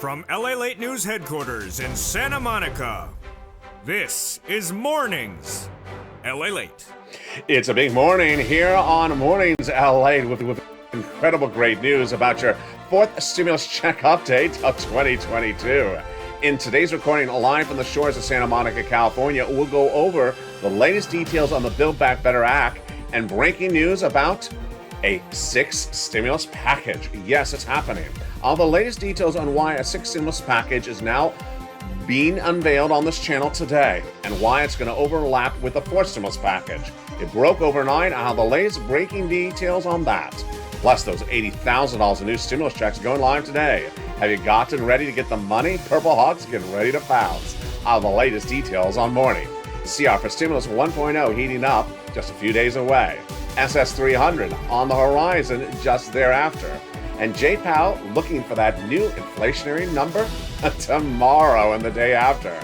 From LALATE News Headquarters in Santa Monica, this is Mornings LALATE. It's a big morning here on Mornings LA with incredible great news about your fourth stimulus check update of 2022. In today's recording, live from the shores of Santa Monica, California, we'll go over the latest details on the Build Back Better Act and breaking news about a sixth stimulus package. Yes, it's happening. All the latest details on why a sixth stimulus package is now being unveiled on this channel today and why it's going to overlap with the fourth stimulus package. It broke overnight. I'll have the latest breaking details on that. Plus those $80,000 in new stimulus checks going live today. Have you gotten ready to get the money? Purple Hawks getting ready to pounce. I'll have the latest details on morning. CR for Stimulus 1.0 heating up just a few days away. SS 300 on the horizon just thereafter. And Jay Powell looking for that new inflationary number tomorrow and the day after.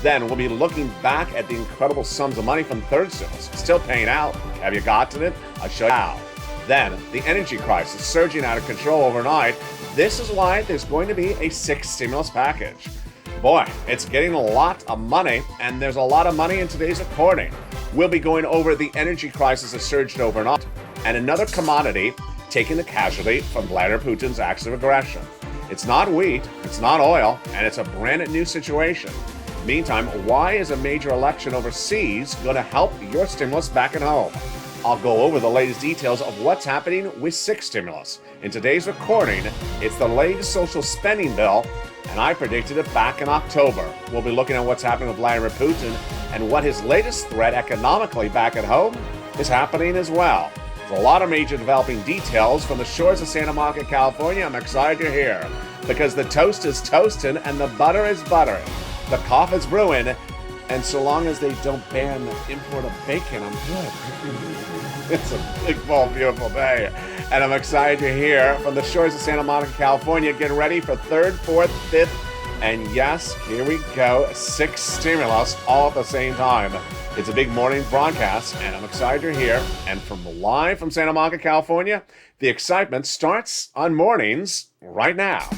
Then we'll be looking back at the incredible sums of money from third stimulus. Still paying out. Have you gotten it? I'll show you how. Then the energy crisis surging out of control overnight. This is why there's going to be a sixth stimulus package. Boy, it's getting a lot of money, and there's a lot of money in today's recording. We'll be going over the energy crisis that surged overnight and another commodity taking the casualty from Vladimir Putin's acts of aggression. It's not wheat, it's not oil, and it's a brand new situation. Meantime, why is a major election overseas going to help your stimulus back at home? I'll go over the latest details of what's happening with sixth stimulus. In today's recording, it's the latest social spending bill, and I predicted it back in October. We'll be looking at what's happening with Vladimir Putin and what his latest threat economically back at home is happening as well. There's a lot of major developing details from the shores of Santa Monica, California. I'm excited you're here because the toast is toasting and the butter is buttering. The coffee's brewing, and so long as they don't ban the import of bacon, I'm good. It's a big, bold, beautiful day, and I'm excited you're here from the shores of Santa Monica, California. Get ready for third, fourth, fifth, and yes, here we go, sixth stimulus all at the same time. It's a big morning broadcast, and I'm excited you're here. And from live from Santa Monica, California, the excitement starts on Mornings right now.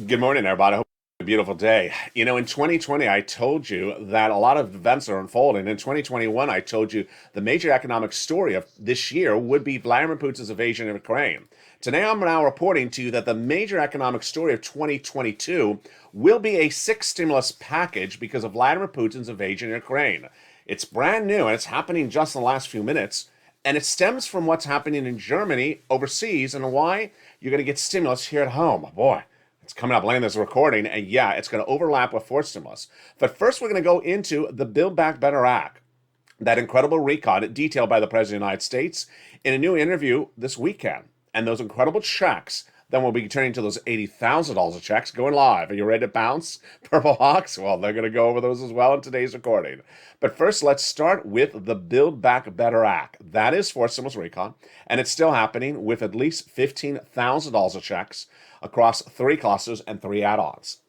Good morning, everybody. I hope you have a beautiful day. You know, in 2020, I told you that a lot of events are unfolding. In 2021, I told you the major economic story of this year would be Vladimir Putin's invasion of Ukraine. Today, I'm now reporting to you that the major economic story of 2022 will be a sixth stimulus package because of Vladimir Putin's invasion of Ukraine. It's brand new, and it's happening just in the last few minutes. And it stems from what's happening in Germany overseas and why you're going to get stimulus here at home. Boy. It's coming up late in this recording, and yeah, it's going to overlap with fourth stimulus. But first, we're going to go into the Build Back Better Act, that incredible recon detailed by the President of the United States in a new interview this weekend. And those incredible checks, then we'll be turning to those $80,000 of checks going live. Are you ready to bounce, Purple Hawks? Well, they're going to go over those as well in today's recording. But first, let's start with the Build Back Better Act. That is fourth stimulus recon, and it's still happening with at least $15,000 of checks across three clusters and three add-ons.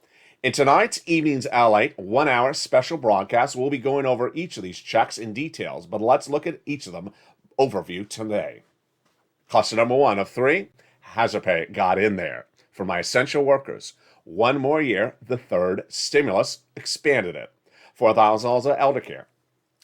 In tonight's evening's LA 1 hour special broadcast, we'll be going over each of these checks in details, but let's look at each of them overview today. Cluster number 1 of 3, hazard pay got in there. For my essential workers, 1 more year, the third stimulus expanded it. $4,000 of elder care.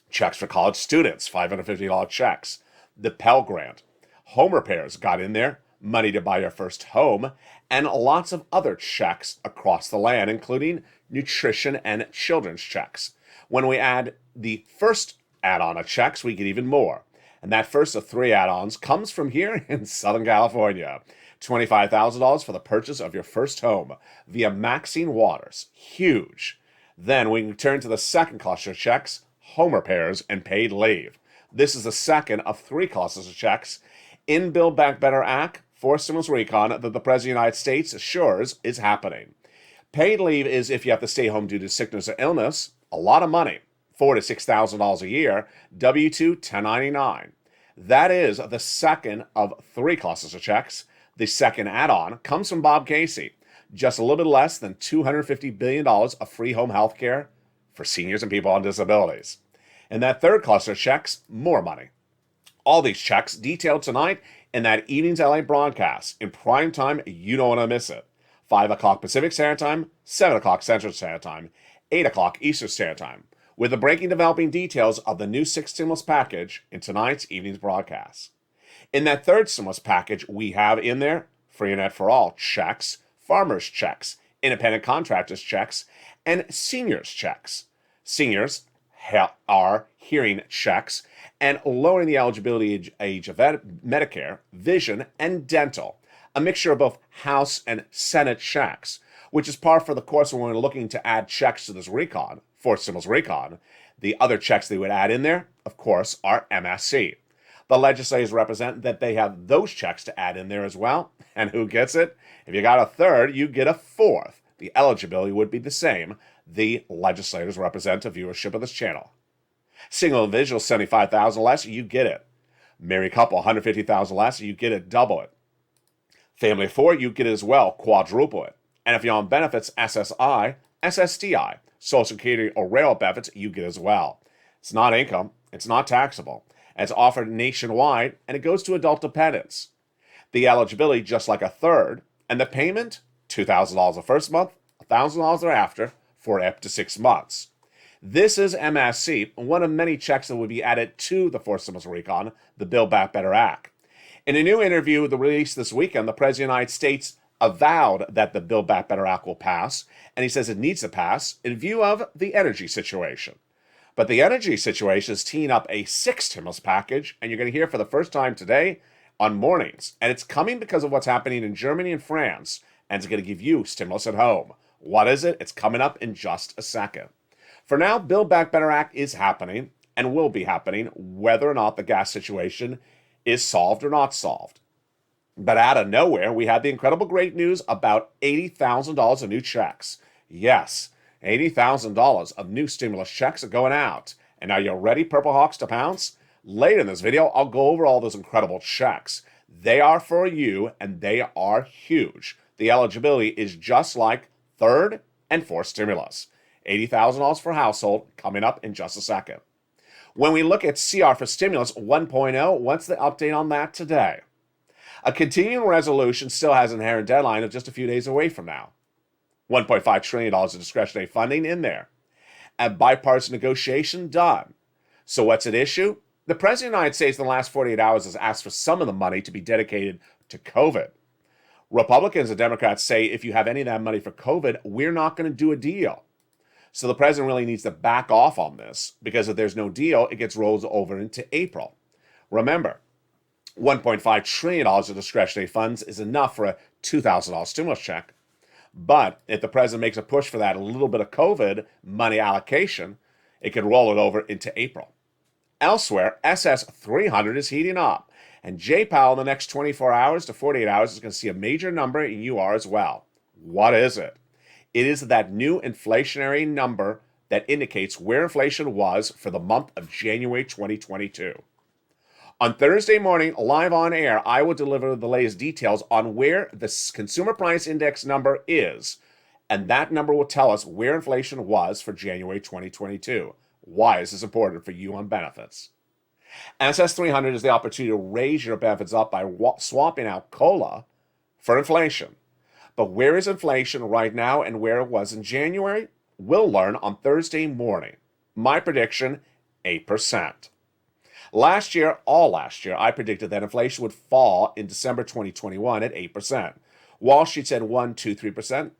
Checks for college students, $550 checks. The Pell Grant. Home repairs got in there. Money to buy your first home, and lots of other checks across the land, including nutrition and children's checks. When we add the first add-on of checks, we get even more. And that first of 3 add-ons comes from here in Southern California. $25,000 for the purchase of your first home via Maxine Waters. Huge. Then we turn to the second cluster of checks, home repairs and paid leave. This is the second of 3 clusters of checks in Build Back Better Act forced stimulus recon that the President of the United States assures is happening. Paid leave is if you have to stay home due to sickness or illness, a lot of money, $4,000 to $6,000 a year, W-2, 1099. That is the second of three classes of checks. The second add-on comes from Bob Casey, just a little bit less than $250 billion of free home health care for seniors and people on disabilities. And that third cluster of checks, more money. All these checks detailed tonight in that evening's LA broadcast. In prime time, you don't want to miss it. 5 o'clock Pacific Standard Time, 7 o'clock Central Standard Time, 8 o'clock Eastern Standard Time, with the breaking developing details of the new 6th stimulus package in tonight's evening's broadcast. In that third stimulus package, we have in there free internet for all checks, farmers checks, independent contractors checks, and seniors checks. Seniors are hearing checks and lowering the eligibility age of Medicare, vision, and dental. A mixture of both House and Senate checks, which is par for the course when we're looking to add checks to this recon, forced stimulus recon. The other checks they would add in there, of course, are MSC. The legislators represent that they have those checks to add in there as well. And who gets it? If you got a third, you get a fourth. The eligibility would be the same. The legislators represent the viewership of this channel. Single individual, 75,000 less, you get it. Married couple, 150,000 less, you get it, double it. Family of 4, you get it as well, quadruple it. And if you're on benefits, SSI, SSDI, Social Security or rail benefits, you get as well. It's not income, it's not taxable, and it's offered nationwide, and it goes to adult dependents. The eligibility, just like a third, and the payment, $2,000 the first month, $1,000 thereafter, for up to 6 months. This is MSC, one of many checks that would be added to the forced stimulus recon, the Build Back Better Act. In a new interview released this weekend, the President of the United States avowed that the Build Back Better Act will pass, and he says it needs to pass in view of the energy situation. But the energy situation is teeing up a 6th stimulus package, and you're going to hear for the first time today on mornings. And it's coming because of what's happening in Germany and France, and it's going to give you stimulus at home. What is it? It's coming up in just a second. For now, Build Back Better Act is happening and will be happening whether or not the gas situation is solved or not solved. But out of nowhere, we had the incredible great news about $80,000 of new checks. Yes, $80,000 of new stimulus checks are going out. And are you ready, Purple Hawks, to pounce? Later in this video, I'll go over all those incredible checks. They are for you, and they are huge. The eligibility is just like third and fourth stimulus. $80,000 for household, coming up in just a second. When we look at CR for Stimulus 1.0, what's the update on that today? A continuing resolution still has an inherent deadline of just a few days away from now. $1.5 trillion of discretionary funding in there. A bipartisan negotiation done. So what's at issue? The President of the United States in the last 48 hours has asked for some of the money to be dedicated to COVID. Republicans and Democrats say if you have any of that money for COVID, we're not going to do a deal. So the president really needs to back off on this, because if there's no deal, it gets rolled over into April. Remember, $1.5 trillion of discretionary funds is enough for a $2,000 stimulus check. But if the president makes a push for that a little bit of COVID money allocation, it could roll it over into April. Elsewhere, SS 300 is heating up, and Jay Powell in the next 24 hours to 48 hours is going to see a major number in UR as well. What is it? It is that new inflationary number that indicates where inflation was for the month of January 2022. On Thursday morning, live on air, I will deliver the latest details on where the Consumer Price Index number is, and that number will tell us where inflation was for January 2022. Why is this important for you on benefits? SS 300 is the opportunity to raise your benefits up by swapping out COLA for inflation. But where is inflation right now and where it was in January? We'll learn on Thursday morning. My prediction, 8%. Last year, I predicted that inflation would fall in December 2021 at 8%. Wall Street said 1, 2, 3%.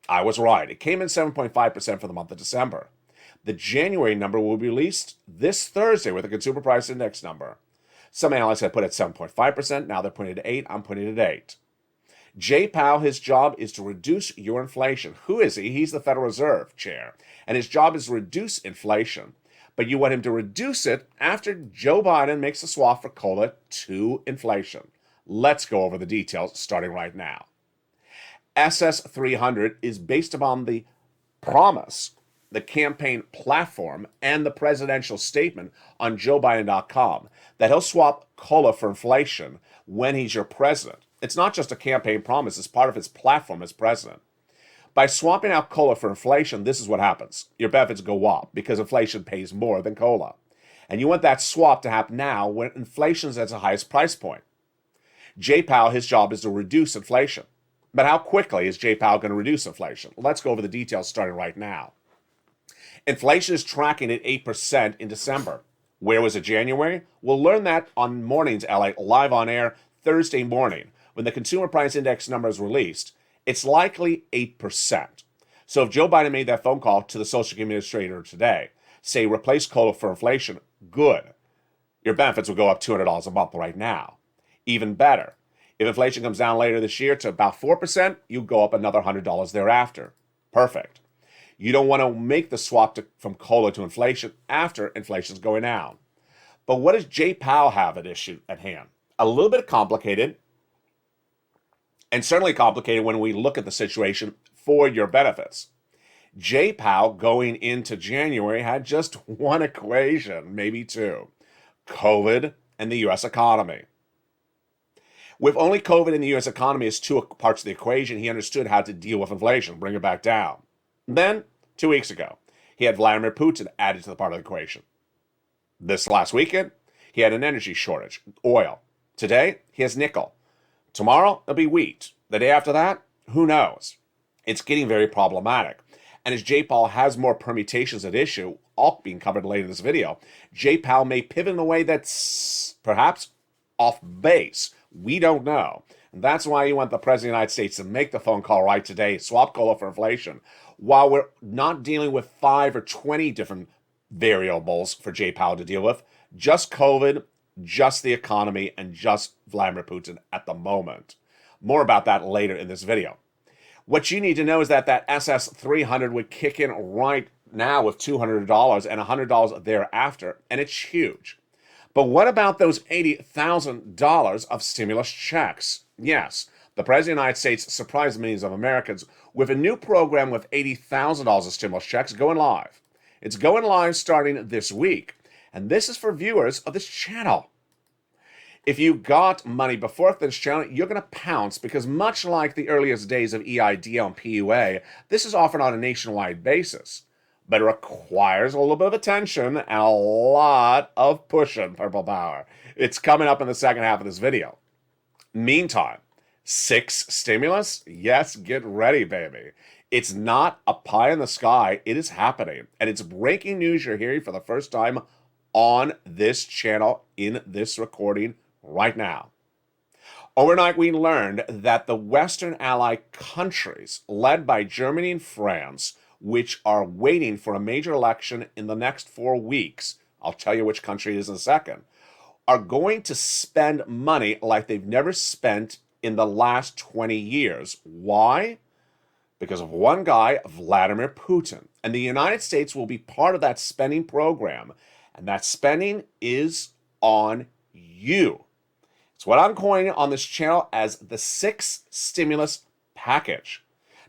I was right. It came in 7.5% for the month of December. The January number will be released this Thursday with the Consumer Price Index number. Some analysts have put it at 7.5%. Now they're putting it at 8. I'm putting it at 8. Jay Powell, his job is to reduce your inflation. Who is he? He's the Federal Reserve Chair. And his job is to reduce inflation. But you want him to reduce it after Joe Biden makes a swap for COLA to inflation. Let's go over the details starting right now. SS300 is based upon the promise, the campaign platform, and the presidential statement on JoeBiden.com that he'll swap COLA for inflation when he's your president. It's not just a campaign promise, it's part of his platform as president. By swapping out COLA for inflation, this is what happens. Your benefits go up because inflation pays more than COLA. And you want that swap to happen now when inflation is at its highest price point. Jay Powell, his job is to reduce inflation. But how quickly is Jay Powell going to reduce inflation? Let's go over the details starting right now. Inflation is tracking at 8% in December. Where was it January? We'll learn that on Mornings LA, live on air Thursday morning. When the Consumer Price Index number is released, it's likely 8%. So if Joe Biden made that phone call to the Social Security Administrator today, say replace COLA for inflation, good. Your benefits will go up $200 a month right now. Even better, if inflation comes down later this year to about 4%, you go up another $100 thereafter. Perfect. You don't want to make the swap from COLA to inflation after inflation's going down. But what does Jay Powell have at issue at hand? A little bit complicated, and certainly complicated when we look at the situation for your benefits. Jay Powell going into January had just one equation, maybe two: COVID and the U.S. economy. With only COVID and the U.S. economy as two parts of the equation, he understood how to deal with inflation, bring it back down. Then, 2 weeks ago, he had Vladimir Putin added to the part of the equation. This last weekend, he had an energy shortage, oil. Today, he has nickel. Tomorrow, it'll be wheat. The day after that, who knows? It's getting very problematic. And as Jay Powell has more permutations at issue, all being covered later in this video, Jay Powell may pivot in a way that's perhaps off base. We don't know. And that's why you want the President of the United States to make the phone call right today, swap COLA for inflation, while we're not dealing with 5 or 20 different variables for Jay Powell to deal with, just COVID, just the economy, and just Vladimir Putin at the moment. More about that later in this video. What you need to know is that SS300 would kick in right now with $200 and $100 thereafter, and it's huge. But what about those $80,000 of stimulus checks? Yes, the President of the United States surprised millions of Americans with a new program with $80,000 of stimulus checks going live. It's going live starting this week, and this is for viewers of this channel. If you got money before this channel, you're going to pounce because much like the earliest days of EIDL and PUA, this is offered on a nationwide basis. But it requires a little bit of attention and a lot of pushing, Purple Power. It's coming up in the second half of this video. Meantime, 6 stimulus? Yes, get ready, baby. It's not a pie in the sky. It is happening. And it's breaking news you're hearing for the first time on this channel in this recording right now. Overnight, we learned that the Western Ally countries, led by Germany and France, which are waiting for a major election in the next 4 weeks, I'll tell you which country it is in a second, are going to spend money like they've never spent in the last 20 years. Why? Because of one guy, Vladimir Putin. And the United States will be part of that spending program. And that spending is on you. It's what I'm coining on this channel as the 6th stimulus package.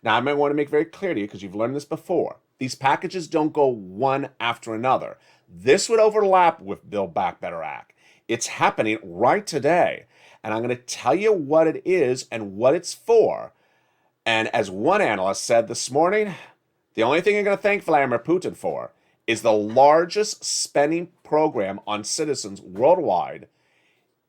Now, I might want to make very clear to you, because you've learned this before, these packages don't go one after another. This would overlap with Build Back Better Act. It's happening right today. And I'm going to tell you what it is and what it's for. And as one analyst said this morning, the only thing you're going to thank Vladimir Putin for is the largest spending program on citizens worldwide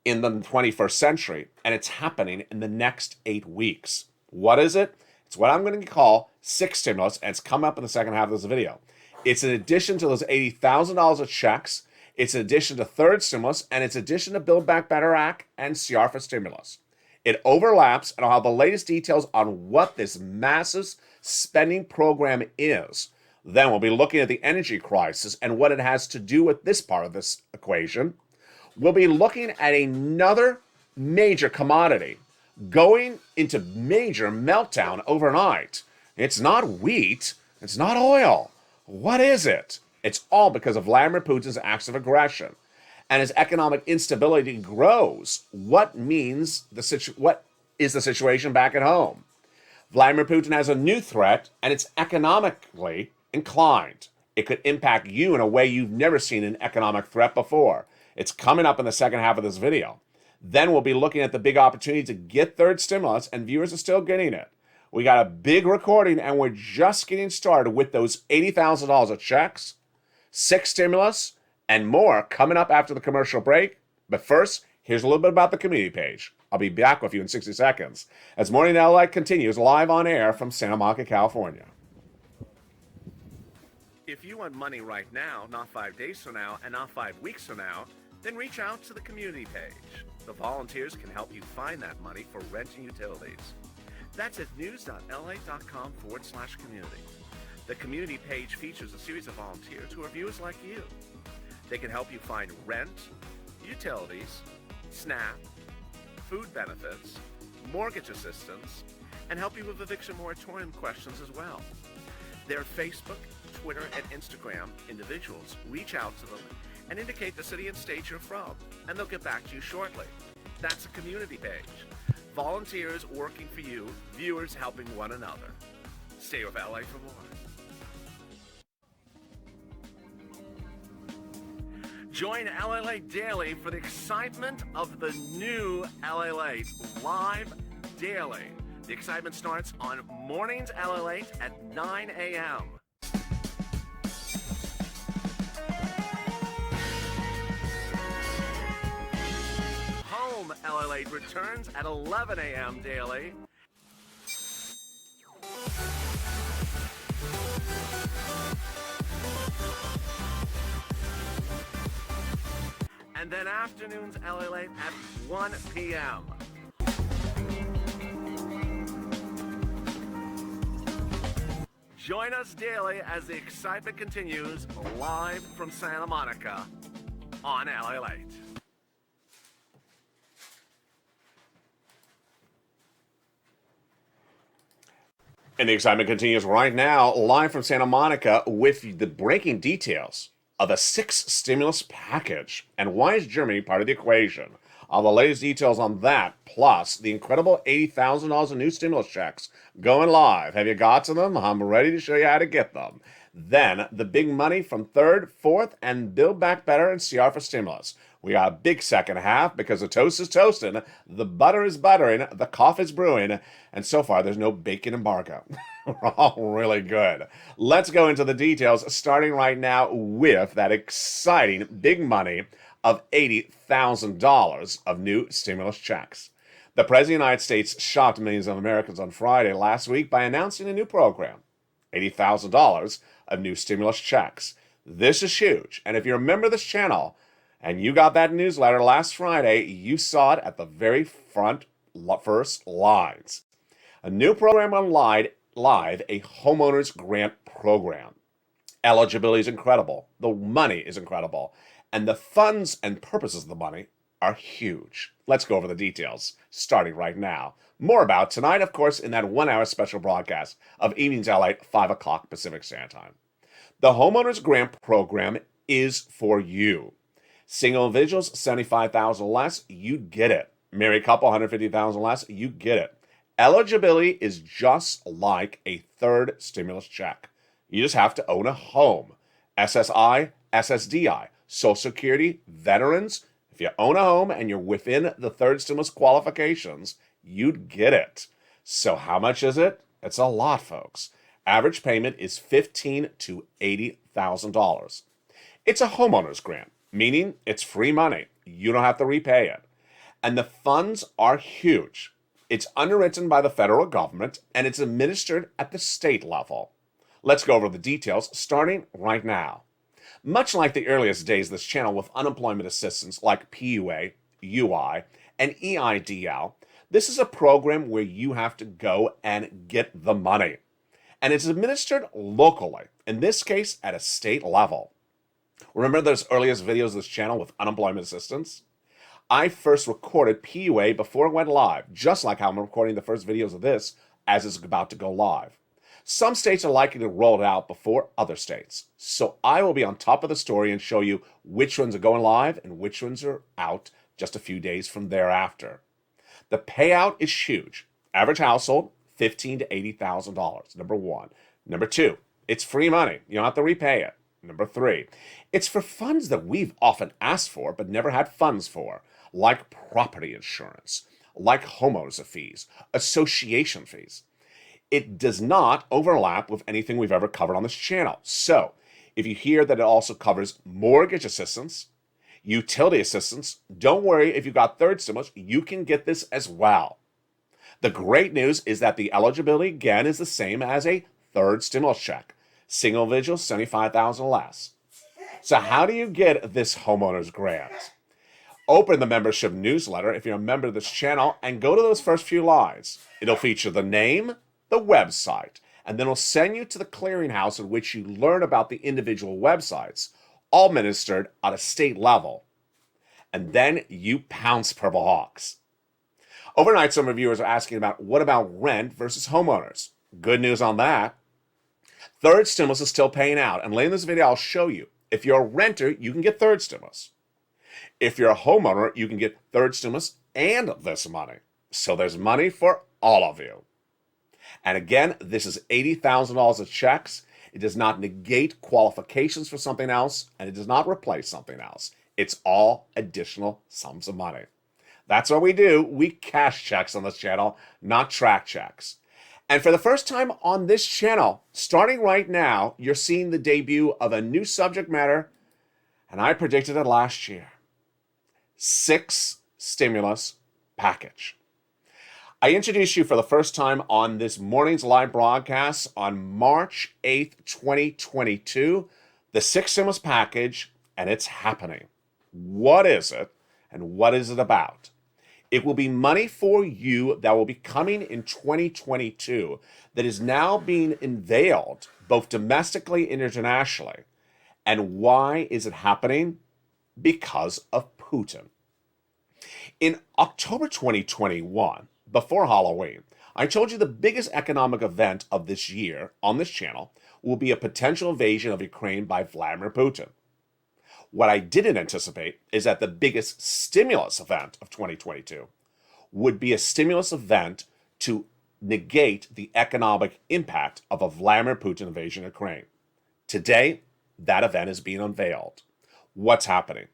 in the 21st century. And it's happening in the next 8 weeks. What is it? It's what I'm going to call 6 stimulus, and it's coming up in the second half of this video. It's in addition to those $80,000 of checks, it's in addition to 3rd stimulus, and it's in addition to Build Back Better Act and CR for stimulus. It overlaps, and I'll have the latest details on what this massive spending program is. Then we'll be looking at the energy crisis and what it has to do with this part of this equation. We'll be looking at another major commodity going into major meltdown overnight. It's not wheat. It's not oil. What is it? It's all because of Vladimir Putin's acts of aggression. And as economic instability grows, what is the situation back at home? Vladimir Putin has a new threat, and it's economically inclined. It could impact you in a way you've never seen an economic threat before. It's coming up in the second half of this video. Then we'll be looking at the big opportunity to get third stimulus, and viewers are still getting it. We got a big recording, and we're just getting started with those $80,000 of checks, 6 stimulus, and more coming up after the commercial break. But first, here's a little bit about the community page. I'll be back with you in 60 seconds as Morning LALATE continues live on air from Santa Monica, California. If you want money right now, not 5 days from now, and not 5 weeks from now, then reach out to the community page. The volunteers can help you find that money for rent and utilities. That's at news.la.com/community. The community page features a series of volunteers who are viewers like you. They can help you find rent, utilities, SNAP, food benefits, mortgage assistance, and help you with eviction moratorium questions as well. Their Facebook, Twitter, and Instagram individuals reach out to them and indicate the city and state you're from, and they'll get back to you shortly. That's a community page. Volunteers working for you, viewers helping one another. Stay with LA for more. Join LALATE Daily for the excitement of the new LALATE live daily. The excitement starts on Mornings LALATE at 9 a.m. Home LALATE returns at 11 a.m. daily. And then afternoons LALATE at 1 p.m. Join us daily as the excitement continues live from Santa Monica on LALATE. And the excitement continues right now, live from Santa Monica, with the breaking details of a 6 stimulus package. And why is Germany part of the equation? All the latest details on that, plus the incredible $80,000 of new stimulus checks going live. Have you got to them? I'm ready to show you how to get them. Then, the big money from third, fourth, and Build Back Better and CR for stimulus. We got a big second half because the toast is toasting, the butter is buttering, the coffee is brewing, and so far there's no bacon embargo. We're all really good. Let's go into the details, starting right now with that exciting big money of $80,000 of new stimulus checks. The President of the United States shocked millions of Americans on Friday last week by announcing a new program, $80,000 of new stimulus checks. This is huge, and if you're a member of this channel and you got that newsletter last Friday, you saw it at the very first lines. A new program on live, a homeowners grant program. Eligibility is incredible. The money is incredible. And the funds and purposes of the money are huge. Let's go over the details, starting right now. More about tonight, of course, in that 1-hour special broadcast of Evenings LA, 5 o'clock Pacific Standard Time. The Homeowners Grant Program is for you. Single individuals, $75,000 less, you get it. Married couple, $150,000 less, you get it. Eligibility is just like a third stimulus check. You just have to own a home. SSI, SSDI, Social Security, veterans. If you own a home and you're within the third stimulus qualifications, you'd get it. So how much is it? It's a lot, folks. Average payment is $15,000 to $80,000. It's a homeowner's grant, meaning it's free money. You don't have to repay it. And the funds are huge. It's underwritten by the federal government, and it's administered at the state level. Let's go over the details, starting right now. Much like the earliest days of this channel with unemployment assistance like PUA, UI, and EIDL, this is a program where you have to go and get the money. And it's administered locally, in this case at a state level. Remember those earliest videos of this channel with unemployment assistance? I first recorded PUA before it went live, just like how I'm recording the first videos of this as it's about to go live. Some states are likely to roll it out before other states. So I will be on top of the story and show you which ones are going live and which ones are out just a few days from thereafter. The payout is huge. Average household, $15,000 to $80,000, number one. Number two, it's free money. You don't have to repay it. Number three, it's for funds that we've often asked for but never had funds for, like property insurance, like homeowners fees, association fees. It does not overlap with anything we've ever covered on this channel. So, if you hear that it also covers mortgage assistance, utility assistance, don't worry if you got third stimulus, you can get this as well. The great news is that the eligibility again is the same as a third stimulus check. Single individual, $75,000 less. So how do you get this homeowner's grant? Open the membership newsletter if you're a member of this channel and go to those first few lines. It'll feature the name, the website, and then it'll send you to the clearinghouse in which you learn about the individual websites, all administered at a state level. And then you pounce Purple Hawks. Overnight, some reviewers are asking about what about rent versus homeowners? Good news on that. Third stimulus is still paying out, and later in this video I'll show you. If you're a renter, you can get third stimulus. If you're a homeowner, you can get third stimulus and this money. So there's money for all of you. And again, this is $80,000 of checks. It does not negate qualifications for something else, and it does not replace something else. It's all additional sums of money. That's what we do. We cash checks on this channel, not track checks. And for the first time on this channel, starting right now, you're seeing the debut of a new subject matter, and I predicted it last year. 6 stimulus package. I introduced you for the first time on this morning's live broadcast on March 8th, 2022, the 6 stimulus package, and it's happening. What is it, and what is it about? It will be money for you that will be coming in 2022 that is now being unveiled both domestically and internationally. And why is it happening? Because of Putin. In October 2021, before Halloween, I told you the biggest economic event of this year on this channel will be a potential invasion of Ukraine by Vladimir Putin. What I didn't anticipate is that the biggest stimulus event of 2022 would be a stimulus event to negate the economic impact of a Vladimir Putin invasion of Ukraine. Today, that event is being unveiled. What's happening?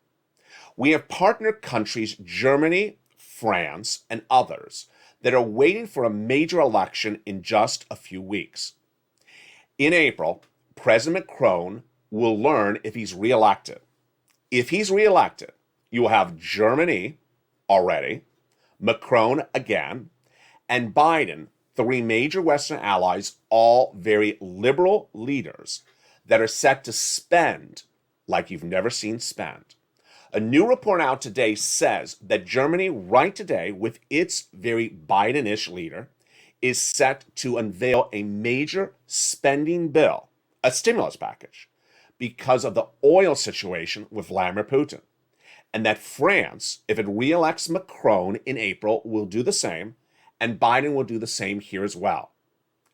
We have partner countries, Germany, France, and others, that are waiting for a major election in just a few weeks. In April, President Macron will learn if he's reelected. If he's reelected, you will have Germany already, Macron again, and Biden, 3 major Western allies, all very liberal leaders that are set to spend like you've never seen spend. A new report out today says that Germany, right today, with its very Biden-ish leader, is set to unveil a major spending bill, a stimulus package, because of the oil situation with Vladimir Putin. And that France, if it re-elects Macron in April, will do the same, and Biden will do the same here as well.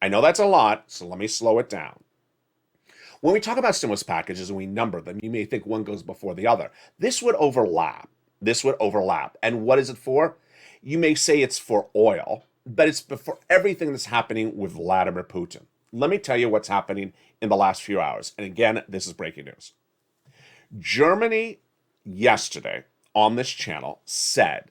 I know that's a lot, so let me slow it down. When we talk about stimulus packages and we number them, you may think one goes before the other. This would overlap. And what is it for? You may say it's for oil, but it's for everything that's happening with Vladimir Putin. Let me tell you what's happening in the last few hours. And again, this is breaking news. Germany yesterday on this channel said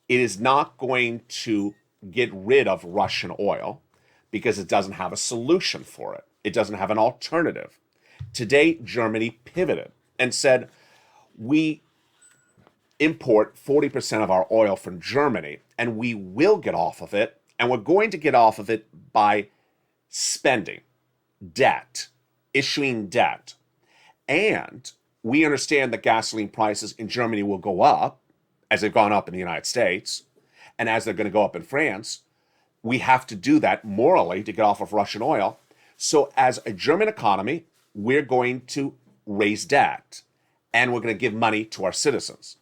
it is not going to get rid of Russian oil because it doesn't have a solution for it. It doesn't have an alternative. Today, Germany pivoted and said, we import 40% of our oil from Germany, and we will get off of it, and we're going to get off of it by spending, debt, issuing debt. And we understand that gasoline prices in Germany will go up, as they've gone up in the United States, and as they're going to go up in France. We have to do that morally to get off of Russian oil. So as a German economy, we're going to raise debt, and we're going to give money to our citizens.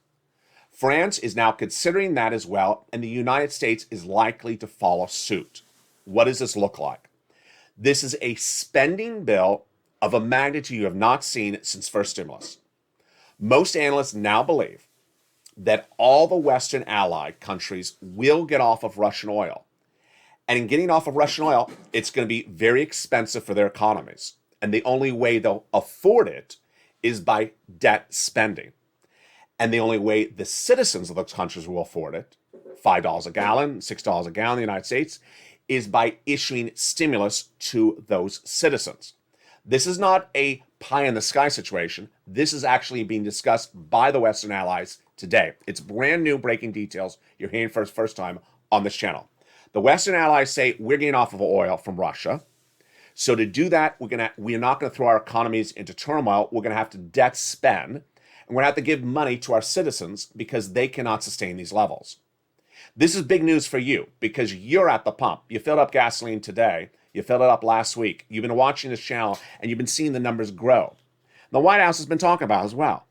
France is now considering that as well, and the United States is likely to follow suit. What does this look like? This is a spending bill of a magnitude you have not seen since first stimulus. Most analysts now believe that all the Western allied countries will get off of Russian oil. And in getting off of Russian oil, it's going to be very expensive for their economies. And the only way they'll afford it is by debt spending. And the only way the citizens of those countries will afford it, $5 a gallon, $6 a gallon in the United States, is by issuing stimulus to those citizens. This is not a pie in the sky situation. This is actually being discussed by the Western allies today. It's brand new breaking details you're hearing for the first time on this channel. The Western allies say we're getting off of oil from Russia. So to do that, we're not going to throw our economies into turmoil. We're going to have to debt spend, and we're going to have to give money to our citizens because they cannot sustain these levels. This is big news for you because you're at the pump. You filled up gasoline today. You filled it up last week. You've been watching this channel and you've been seeing the numbers grow. The White House has been talking about it as well.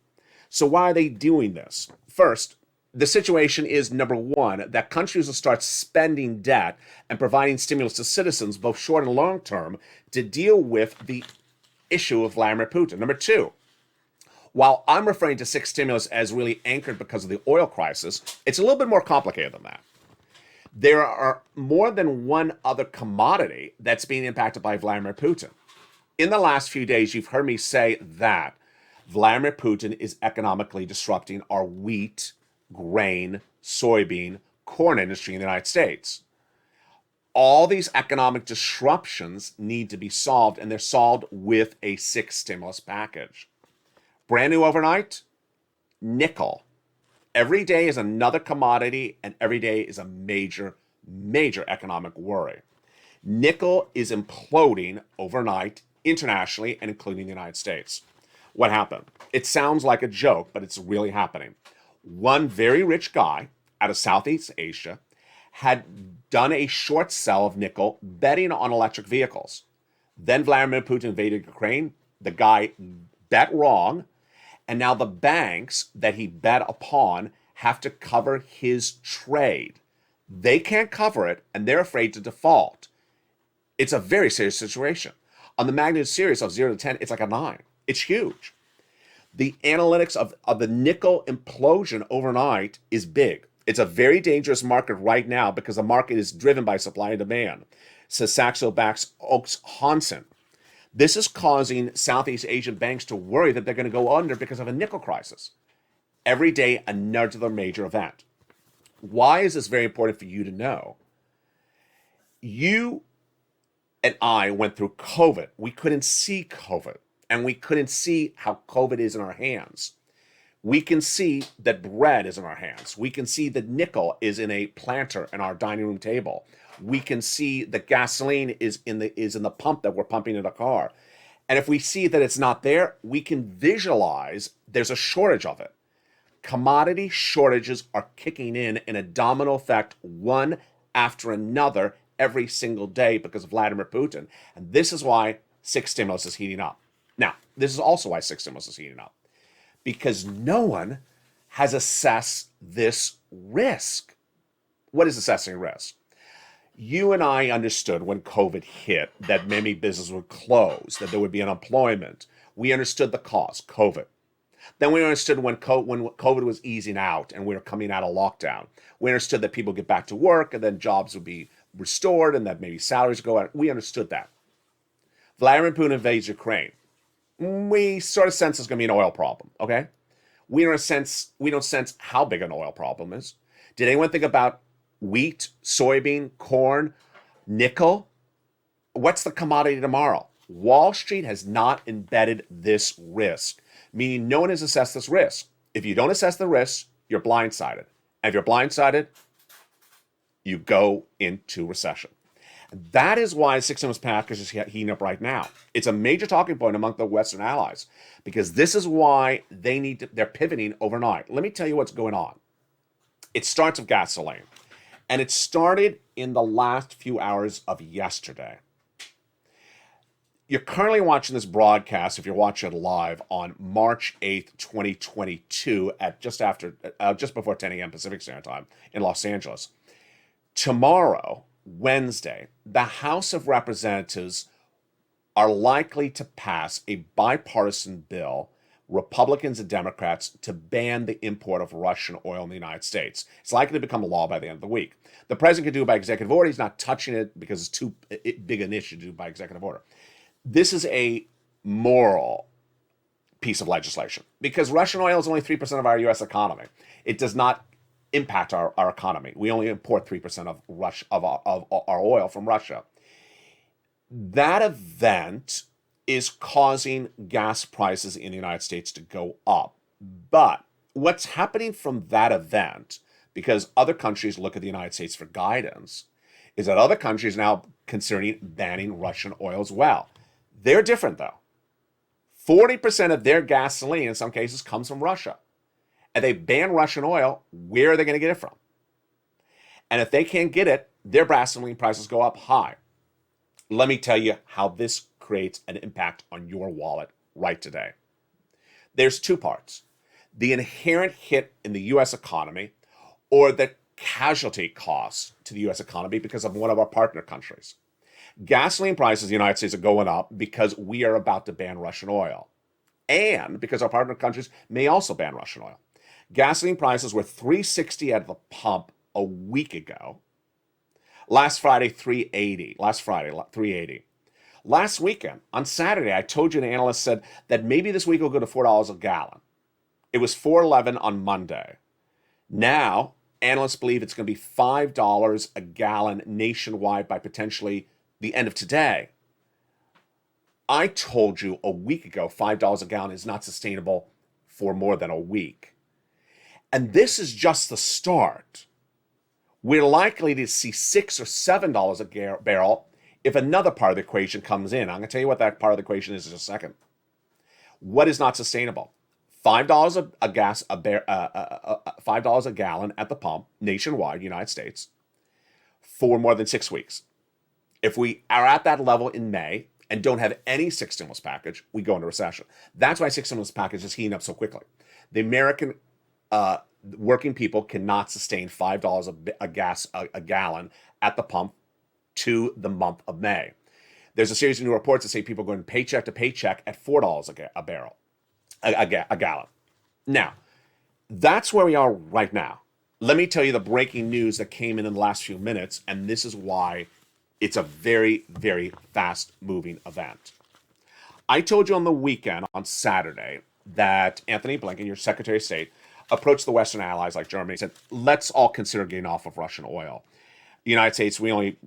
So why are they doing this? First, the situation is, number one, that countries will start spending debt and providing stimulus to citizens, both short and long term, to deal with the issue of Vladimir Putin. Number two, while I'm referring to six stimulus as really anchored because of the oil crisis, it's a little bit more complicated than that. There are more than one other commodity that's being impacted by Vladimir Putin. In the last few days, you've heard me say that Vladimir Putin is economically disrupting our wheat, grain, soybean, corn industry in the United States. All these economic disruptions need to be solved, and they're solved with a six stimulus package. Brand new overnight, nickel. Every day is another commodity, and every day is a major, major economic worry. Nickel is imploding overnight internationally and including the United States. What happened? It sounds like a joke, but it's really happening. One very rich guy out of Southeast Asia had done a short sell of nickel betting on electric vehicles. Then Vladimir Putin invaded Ukraine. The guy bet wrong. And now the banks that he bet upon have to cover his trade. They can't cover it, and they're afraid to default. It's a very serious situation. On the magnitude series of 0 to 10, it's like a 9. It's huge. The analytics of the nickel implosion overnight is big. It's a very dangerous market right now because the market is driven by supply and demand, says Saxo Banks Oaks Hansen. This is causing Southeast Asian banks to worry that they're going to go under because of a nickel crisis. Every day, another major event. Why is this very important for you to know? You and I went through COVID. We couldn't see COVID, and we couldn't see how COVID is in our hands. We can see that bread is in our hands. We can see that nickel is in a planter in our dining room table. We can see that gasoline is in the pump that we're pumping in a car. And if we see that it's not there, we can visualize there's a shortage of it. Commodity shortages are kicking in a domino effect, one after another, every single day because of Vladimir Putin. And this is why six stimulus is heating up. Now, this is also why six stimulus is heating up. Because no one has assessed this risk. What is assessing risk? You and I understood when COVID hit that many businesses would close, that there would be unemployment. We understood the cause, COVID. Then we understood when COVID was easing out and we were coming out of lockdown. We understood that people would get back to work and then jobs would be restored and that maybe salaries would go out. We understood that. Vladimir Putin invades Ukraine. We sort of sense there's going to be an oil problem, okay? We don't sense how big an oil problem is. Did anyone think about wheat, soybean, corn, nickel? What's the commodity tomorrow? Wall Street has not embedded this risk, meaning no one has assessed this risk. If you don't assess the risk, you're blindsided. And if you're blindsided, you go into recession. That is why the six stimulus package is heating up right now. It's a major talking point among the Western allies because this is why they're pivoting overnight. Let me tell you what's going on. It starts with gasoline. And it started in the last few hours of yesterday. You're currently watching this broadcast, if you're watching it live, on March 8th, 2022 at just before 10 a.m. Pacific Standard Time in Los Angeles. Tomorrow, Wednesday, the House of Representatives are likely to pass a bipartisan bill, Republicans and Democrats, to ban the import of Russian oil in the United States. It's likely to become a law by the end of the week. The president can do it by executive order. He's not touching it because it's too big an issue to do by executive order. This is a moral piece of legislation because Russian oil is only 3% of our U.S. economy. It does not impact our economy. We only import 3% of our oil from Russia. That event is causing gas prices in the United States to go up. But what's happening from that event, because other countries look at the United States for guidance, is that other countries now considering banning Russian oil as well. They're different though. 40% of their gasoline in some cases comes from Russia. And they ban Russian oil, where are they going to get it from? And if they can't get it, their gasoline prices go up high. Let me tell you how this creates an impact on your wallet right today. There's two parts: the inherent hit in the U.S. economy or the casualty costs to the U.S. economy because of one of our partner countries. Gasoline prices in the United States are going up because we are about to ban Russian oil and because our partner countries may also ban Russian oil. Gasoline prices were $3.60 at the pump a week ago. Last Friday, $3.80. Last weekend, on Saturday, I told you an analyst said that maybe this week will go to $4 a gallon. It was $4.11 on Monday. Now, analysts believe it's going to be $5 a gallon nationwide by potentially the end of today. I told you a week ago $5 a gallon is not sustainable for more than a week. And this is just the start. We're likely to see $6 or $7 a barrel if another part of the equation comes in. I'm going to tell you what that part of the equation is in a second. What is not sustainable? $5 a gallon at the pump nationwide, United States, for more than 6 weeks. If we are at that level in May and don't have any sixth stimulus package, we go into recession. That's why sixth stimulus package is heating up so quickly. The American working people cannot sustain $5 a gallon at the pump to the month of May. There's a series of new reports that say people are going paycheck to paycheck at $4 a gallon. Now, that's where we are right now. Let me tell you the breaking news that came in the last few minutes, and this is why it's a very, very fast-moving event. I told you on the weekend, on Saturday, that Anthony Blinken, your Secretary of State, approached the Western allies like Germany and said, let's all consider getting off of Russian oil. The United States,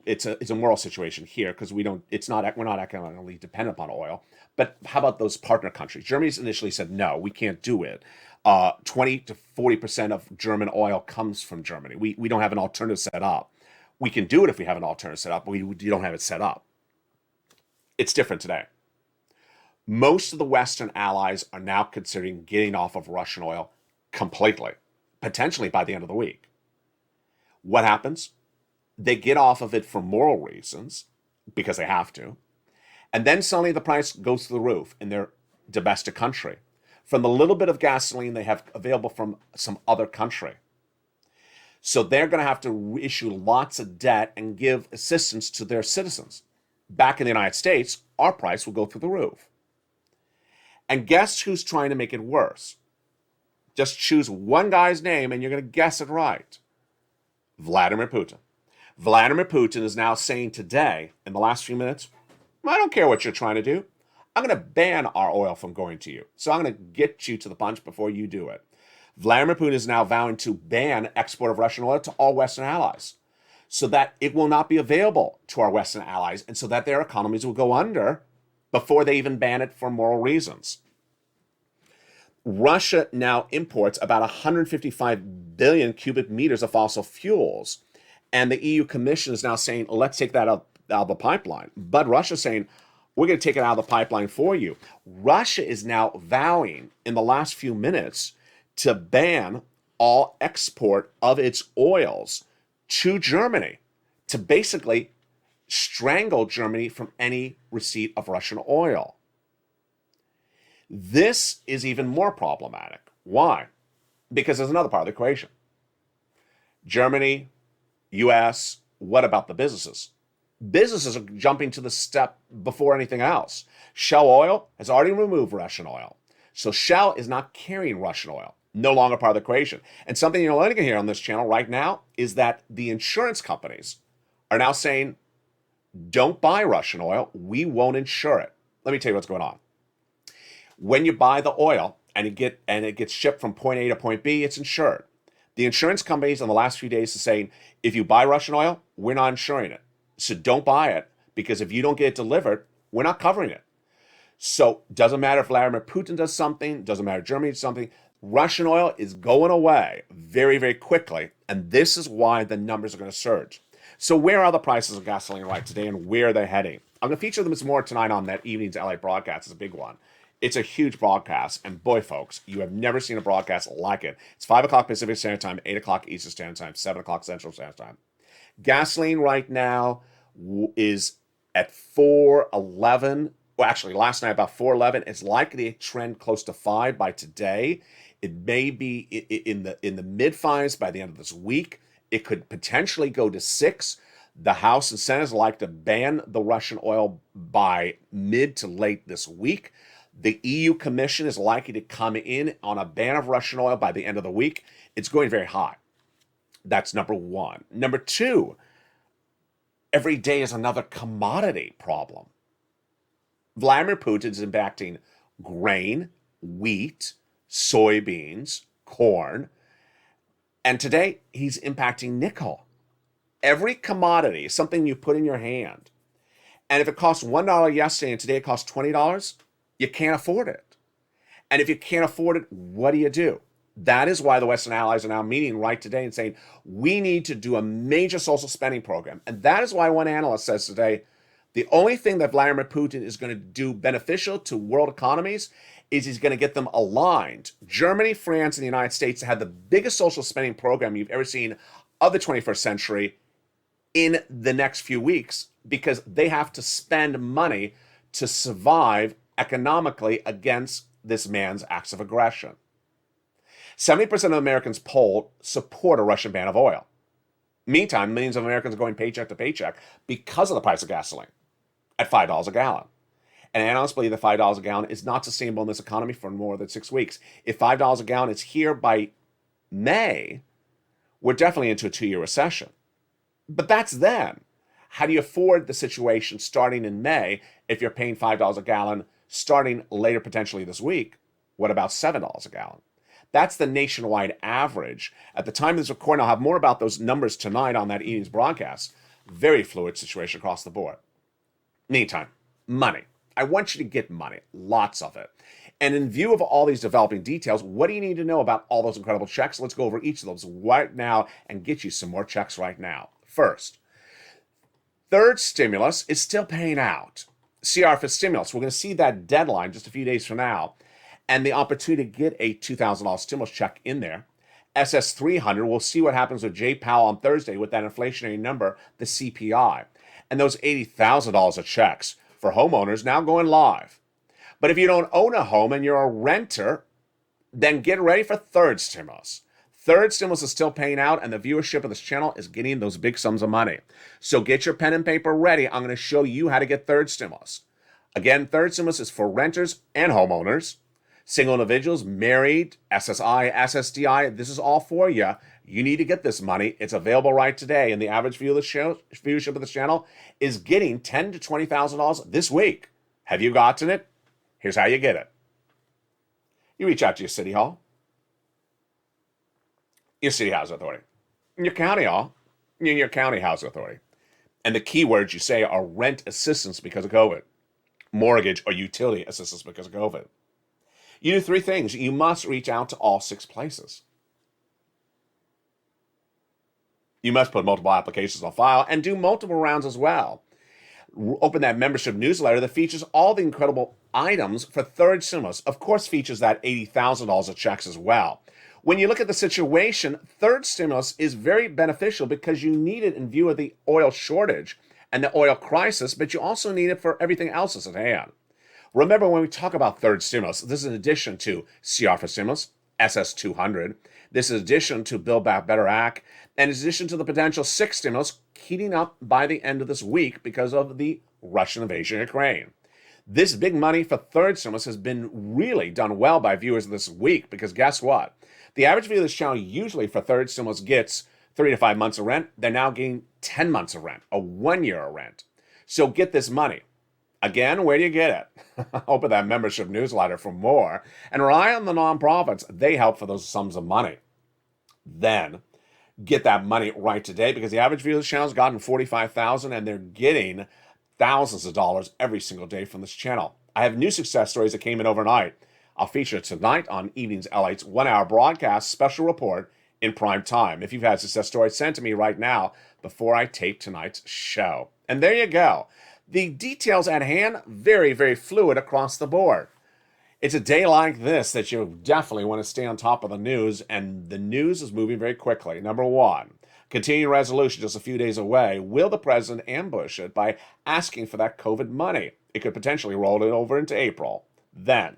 it's a moral situation here because we're not economically dependent upon oil. But how about those partner countries? Germany's initially said, no, we can't do it. 20 to 40% of German oil comes from Germany. We don't have an alternative set up. We can do it if we have an alternative set up, but we don't have it set up. It's different today. Most of the Western allies are now considering getting off of Russian oil completely, potentially by the end of the week. What happens? They get off of it for moral reasons, because they have to, and then suddenly the price goes through the roof in their domestic country from the little bit of gasoline they have available from some other country. So they're going to have to issue lots of debt and give assistance to their citizens. Back in the United States, our price will go through the roof. And guess who's trying to make it worse? Just choose one guy's name and you're going to guess it right. Vladimir Putin. Vladimir Putin is now saying today, in the last few minutes, I don't care what you're trying to do. I'm going to ban our oil from going to you. So I'm going to get you to the punch before you do it. Vladimir Putin is now vowing to ban export of Russian oil to all Western allies so that it will not be available to our Western allies and so that their economies will go under before they even ban it for moral reasons. Russia now imports about 155 billion cubic meters of fossil fuels. And the EU Commission is now saying, let's take that out of the pipeline. But Russia's saying, we're going to take it out of the pipeline for you. Russia is now vowing in the last few minutes to ban all export of its oils to Germany, to basically strangle Germany from any receipt of Russian oil. This is even more problematic. Why? Because there's another part of the equation. Germany, US, what about the businesses? businesses are jumping to the step before anything else. Shell Oil has already removed Russian oil. So Shell is not carrying Russian oil, no longer part of the equation. And something you're learning here on this channel right now is that the insurance companies are now saying, don't buy Russian oil, we won't insure it. Let me tell you what's going on. When you buy the oil and it gets shipped from point A to point B, it's insured. The insurance companies in the last few days are saying, if you buy Russian oil, we're not insuring it. So don't buy it, because if you don't get it delivered, we're not covering it. So doesn't matter if Vladimir Putin does something, doesn't matter if Germany does something, Russian oil is going away very, very quickly. And this is why the numbers are going to surge. So where are the prices of gasoline right today, and where are they heading? I'm going to feature them some more tonight on that evening's LALATE broadcast. It's a big one. It's a huge broadcast, and boy, folks, you have never seen a broadcast like it. It's 5 o'clock Pacific Standard Time, 8 o'clock Eastern Standard Time, 7 o'clock Central Standard Time. Gasoline right now is at 4.11. Well, actually, last night about 4.11. It's likely to trend close to 5 by today. It may be in the mid fives by the end of this week. It could potentially go to 6. The House and Senate like to ban the Russian oil by mid to late this week. The EU Commission is likely to come in on a ban of Russian oil by the end of the week. It's going very high. That's number one. Number two, every day is another commodity problem. Vladimir Putin is impacting grain, wheat, soybeans, corn, and today he's impacting nickel. Every commodity is something you put in your hand. And if it cost $1 yesterday and today it costs $20, you can't afford it. And if you can't afford it, what do? That is why the Western allies are now meeting right today and saying, we need to do a major social spending program. And that is why one analyst says today, the only thing that Vladimir Putin is going to do beneficial to world economies is he's going to get them aligned. Germany, France, and the United States had the biggest social spending program you've ever seen of the 21st century in the next few weeks, because they have to spend money to survive economically against this man's acts of aggression. 70% of Americans polled support a Russian ban of oil. Meantime, millions of Americans are going paycheck to paycheck because of the price of gasoline at $5 a gallon. And analysts believe that $5 a gallon is not sustainable in this economy for more than 6 weeks. If $5 a gallon is here by May, we're definitely into a 2-year recession. But that's then. How do you afford the situation starting in May if you're paying $5 a gallon starting later potentially this week? What about $7 a gallon? That's the nationwide average. At the time of this recording, I'll have more about those numbers tonight on that evening's broadcast. Very fluid situation across the board. Meantime, money. I want you to get money, lots of it. And in view of all these developing details, what do you need to know about all those incredible checks? Let's go over each of those right now and get you some more checks right now. First, third stimulus is still paying out. CR for stimulus. We're going to see that deadline just a few days from now, and the opportunity to get a $2,000 stimulus check in there. SS 300, we'll see what happens with Jay Powell on Thursday with that inflationary number, the CPI. And those $80,000 of checks for homeowners now going live. But if you don't own a home and you're a renter, then get ready for third stimulus. Third stimulus is still paying out, and the viewership of this channel is getting those big sums of money. So get your pen and paper ready. I'm going to show you how to get third stimulus. Again, third stimulus is for renters and homeowners, single individuals, married, SSI, SSDI. This is all for you. You need to get this money. It's available right today, and the average viewership of this channel is getting $10,000 to $20,000 this week. Have you gotten it? Here's how you get it. You reach out to your city hall, your city housing authority, your county hall, your county housing authority. And the keywords you say are rent assistance because of COVID, mortgage or utility assistance because of COVID. You do 3 things. You must reach out to all 6 places. You must put multiple applications on file and do multiple rounds as well. Open that membership newsletter that features all the incredible items for third stimulus. Of course, features that $80,000 of checks as well. When you look at the situation, third stimulus is very beneficial because you need it in view of the oil shortage and the oil crisis, but you also need it for everything else that's at hand. Remember, when we talk about third stimulus, this is in addition to CR for stimulus, SS200. This is in addition to Build Back Better Act, and in addition to the potential sixth stimulus heating up by the end of this week because of the Russian invasion of Ukraine. This big money for third stimulus has been really done well by viewers this week because guess what? The average viewer of this channel usually for third stimulus gets 3 to 5 months of rent. They're now getting 10 months of rent, a 1 year of rent. So get this money. Again, where do you get it? Open that membership newsletter for more and rely on the nonprofits. They help for those sums of money. Then get that money right today because the average viewer of this channel has gotten 45,000 and they're getting thousands of dollars every single day from this channel. I have new success stories that came in overnight. I'll feature tonight on Evenings LATE's 1 hour broadcast special report in prime time. If you've had success stories, send to me right now before I tape tonight's show. And there you go. The details at hand, very, very fluid across the board. It's a day like this that you definitely want to stay on top of the news, and the news is moving very quickly. Number one, continuing resolution just a few days away. Will the president ambush it by asking for that COVID money? It could potentially roll it over into April. Then,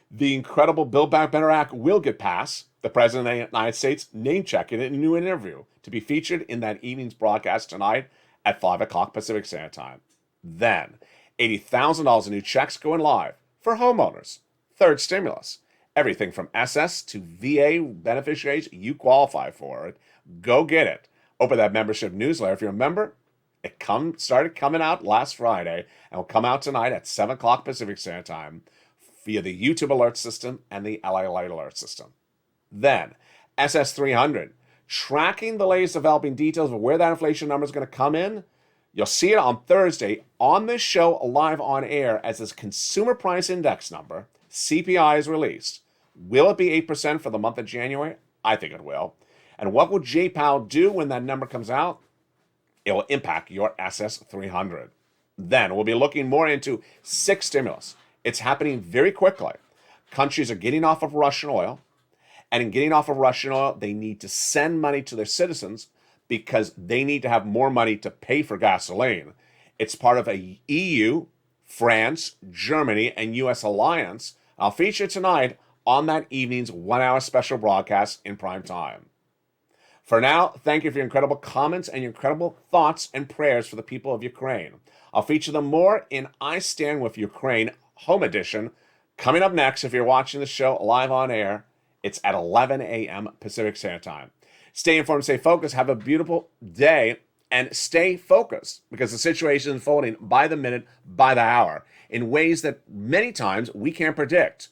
the incredible Build Back Better Act will get passed. The President of the United States name-checking it in a new interview to be featured in that evening's broadcast tonight at 5 o'clock Pacific Standard Time. Then, $80,000 in new checks going live for homeowners. Third stimulus. Everything from SS to VA beneficiaries, you qualify for it. Go get it. Open that membership newsletter. If you're a member, it started coming out last Friday and will come out tonight at 7 o'clock Pacific Standard Time via the YouTube alert system and the LALATE alert system. Then, SS300. Tracking the latest developing details of where that inflation number is going to come in. You'll see it on Thursday on this show live on air as this Consumer Price Index number, CPI, is released. Will it be 8% for the month of January? I think it will. And what will J. Powell do when that number comes out? It will impact your SS300. Then we'll be looking more into sixth stimulus. It's happening very quickly. Countries are getting off of Russian oil. And in getting off of Russian oil, they need to send money to their citizens because they need to have more money to pay for gasoline. It's part of a EU, France, Germany, and U.S. alliance. I'll feature tonight on that evening's 1 hour special broadcast in prime time. For now, thank you for your incredible comments and your incredible thoughts and prayers for the people of Ukraine. I'll feature them more in I Stand With Ukraine Home Edition. Coming up next, if you're watching the show live on air, it's at 11 a.m. Pacific Standard Time. Stay informed, stay focused, have a beautiful day, and stay focused because the situation is unfolding by the minute, by the hour, in ways that many times we can't predict.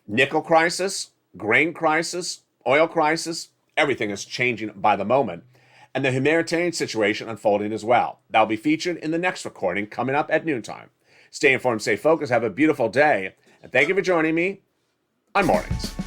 Nickel crisis, grain crisis, oil crisis, everything is changing by the moment. And the humanitarian situation unfolding as well. That'll be featured in the next recording coming up at noontime. Stay informed, stay focused, have a beautiful day, and thank you for joining me on Mornings.